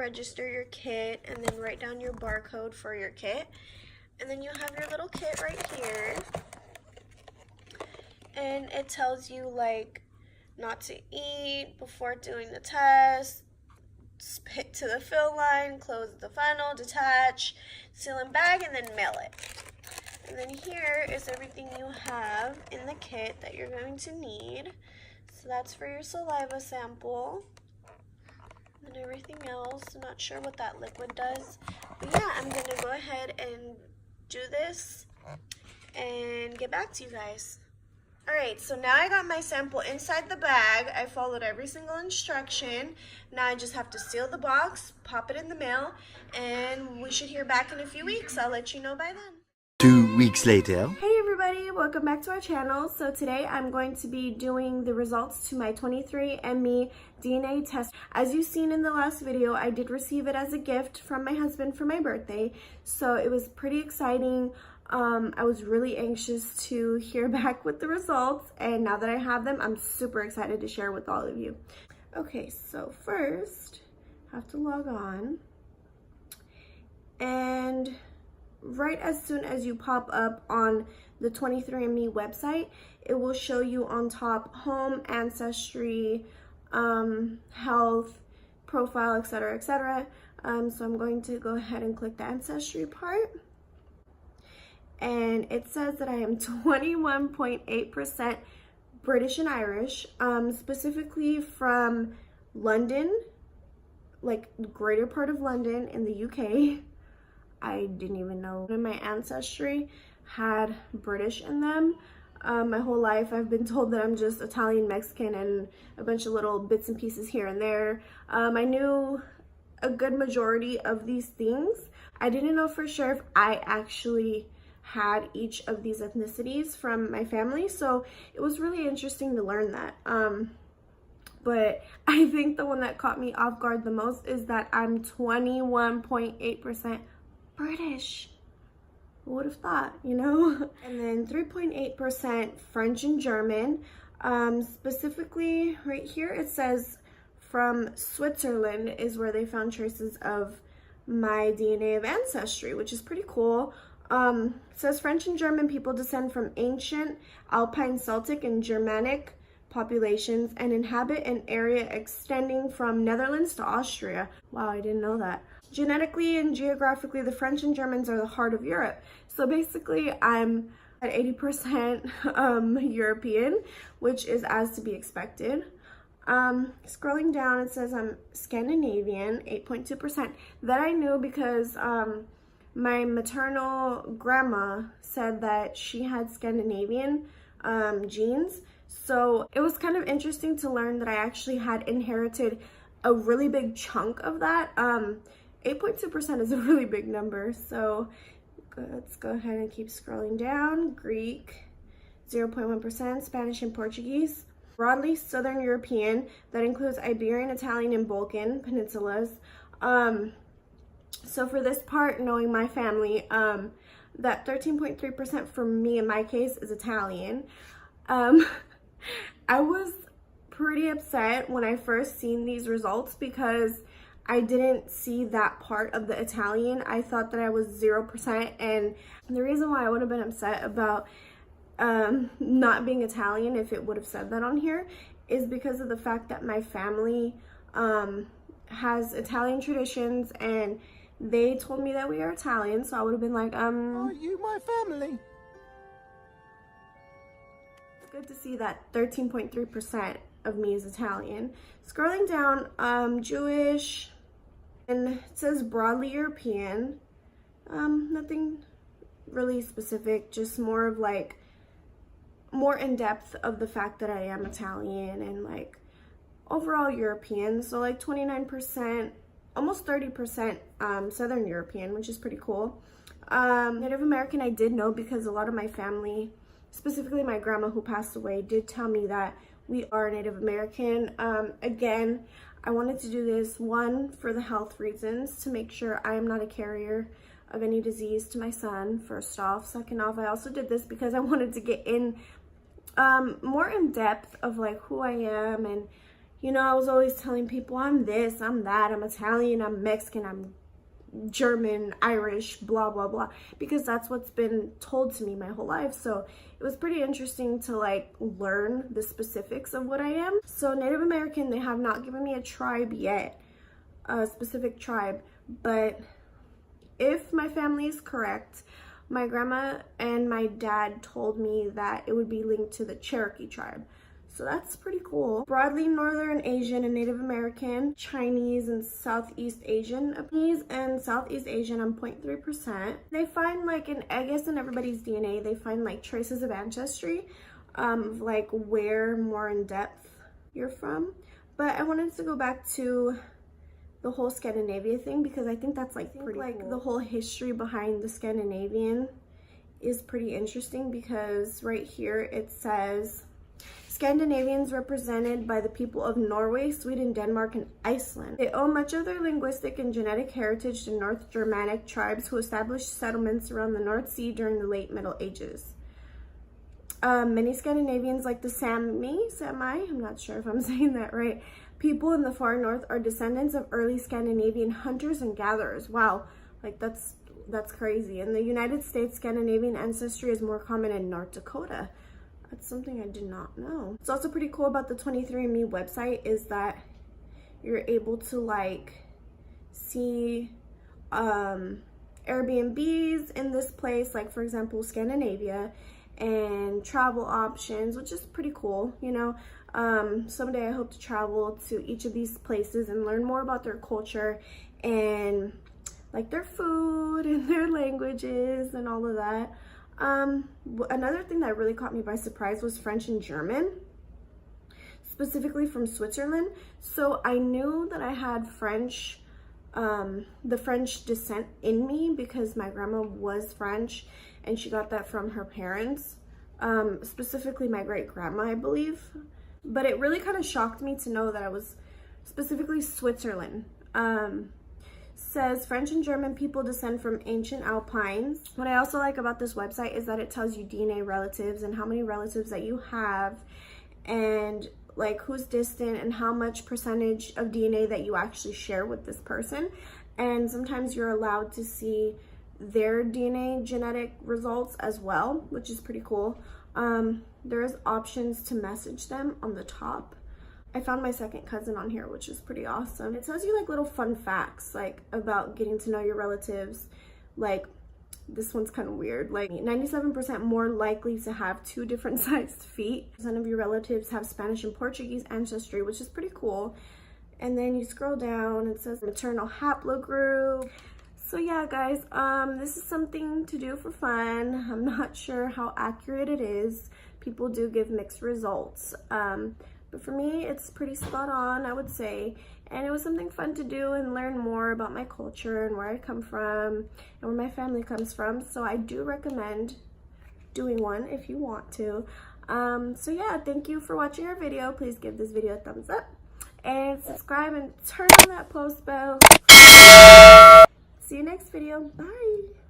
register your kit and then write down your barcode for your kit. And then you have your little kit right here. And it tells you like not to eat before doing the test, spit to the fill line, close the funnel, detach, seal and bag, and then mail it. And then here is everything you have in the kit that you're going to need. So that's for your saliva sample. And everything else, I'm not sure what that liquid does. But yeah, I'm going to go ahead and do this and get back to you guys. Alright, so now I got my sample inside the bag. I followed every single instruction. Now I just have to seal the box, pop it in the mail, and we should hear back in a few weeks. I'll let you know by then. 2 weeks later. Hey everybody, welcome back to our channel. So today I'm going to be doing the results to my 23&Me DNA test. As you've seen in the last video, I did receive it as a gift from my husband for my birthday. So it was pretty exciting. I was really anxious to hear back with the results, and now that I have them, I'm super excited to share with all of you. Okay, so first, I have to log on, and right as soon as you pop up on the 23&Me website, it will show you on top home, ancestry, health, profile, etc., etc. So I'm going to go ahead and click the ancestry part. And it says that I am 21.8% British and Irish, specifically from London, like the greater part of London in the UK. I didn't even know my ancestry had British in them. My whole life I've been told that I'm just Italian, Mexican, and a bunch of little bits and pieces here and there. I knew a good majority of these things. I didn't know for sure if I actually had each of these ethnicities from my family, so it was really interesting to learn that. But I think the one that caught me off guard the most is that I'm 21.8% British. Who would have thought, you know? And then 3.8% French and German. Specifically right here it says from Switzerland is where they found traces of my DNA of ancestry, which is pretty cool. It says French and German people descend from ancient Alpine, Celtic, and Germanic populations and inhabit an area extending from Netherlands to Austria. Wow, I didn't know that. Genetically and geographically, the French and Germans are the heart of Europe. So basically, I'm at 80% European, which is as to be expected. Scrolling down, it says I'm Scandinavian, 8.2%. That I knew because my maternal grandma said that she had Scandinavian genes. So it was kind of interesting to learn that I actually had inherited a really big chunk of that. 8.2% is a really big number. So let's go ahead and keep scrolling down. Greek, 0.1%, Spanish and Portuguese. Broadly Southern European, that includes Iberian, Italian, and Balkan peninsulas. So for this part, knowing my family, that 13.3% for me in my case is Italian. I was pretty upset when I first seen these results because I didn't see that part of the Italian. I thought that I was 0%, and the reason why I would have been upset about not being Italian, if it would have said that on here, is because of the fact that my family has Italian traditions, and they told me that we are Italian, so I would have been like, Are you my family? It's good to see that 13.3% of me is Italian. Scrolling down, Jewish, and it says broadly European. Nothing really specific, just more of like, more in depth of the fact that I am Italian and like overall European. So like 29%, almost 30% Southern European, which is pretty cool. Native American I did know because a lot of my family, specifically my grandma who passed away, did tell me that we are Native American. Again, I wanted to do this, one, for the health reasons, to make sure I am not a carrier of any disease to my son, first off. Second off, I also did this because I wanted to get in more in depth of like who I am and, You know, I was always telling people I'm this, I'm that, I'm Italian, I'm Mexican, I'm German, Irish, blah, blah, blah, because that's what's been told to me my whole life. So it was pretty interesting to like learn the specifics of what I am. So Native American, they have not given me a tribe yet, a specific tribe, but if my family is correct, my grandma and my dad told me that it would be linked to the Cherokee tribe. So that's pretty cool. Broadly Northern Asian and Native American, Chinese and Southeast Asian. And Southeast Asian, I'm 0.3%. They find like I guess in everybody's DNA, they find like traces of ancestry, like where more in depth you're from. But I wanted to go back to the whole Scandinavia thing because I think that's like pretty cool. The whole history behind the Scandinavian is pretty interesting because right here it says Scandinavians represented by the people of Norway, Sweden, Denmark, and Iceland. They owe much of their linguistic and genetic heritage to North Germanic tribes who established settlements around the North Sea during the late Middle Ages. Many Scandinavians, like the Sami, I'm not sure if I'm saying that right, people in the far north are descendants of early Scandinavian hunters and gatherers. Wow, like that's crazy. In the United States, Scandinavian ancestry is more common in North Dakota. That's something I did not know. It's also pretty cool about the 23&Me website is that you're able to like see Airbnbs in this place, like for example Scandinavia, and travel options, which is pretty cool, you know. Someday I hope to travel to each of these places and learn more about their culture and like their food and their languages and all of that. Another thing that really caught me by surprise was French and German, specifically from Switzerland. So I knew that I had French, the French descent in me because my grandma was French and she got that from her parents, specifically my great grandma, I believe. But it really kind of shocked me to know that I was specifically Switzerland. Says French and German people descend from ancient Alpines. What I also like about this website is that it tells you DNA relatives and how many relatives that you have and like who's distant and how much percentage of DNA that you actually share with this person. And sometimes you're allowed to see their DNA genetic results as well, which is pretty cool. There's options to message them on the top. I found my second cousin on here, which is pretty awesome. It tells you like little fun facts like about getting to know your relatives. Like this one's kind of weird, like 97% more likely to have 2 different sized feet. Some of your relatives have Spanish and Portuguese ancestry, which is pretty cool. And then you scroll down, it says maternal haplogroup. So yeah, guys, this is something to do for fun. I'm not sure how accurate it is. People do give mixed results. But for me, it's pretty spot on, I would say. And it was something fun to do and learn more about my culture and where I come from and where my family comes from. So I do recommend doing one if you want to. So yeah, thank you for watching our video. Please give this video a thumbs up and subscribe and turn on that post bell. See you next video. Bye.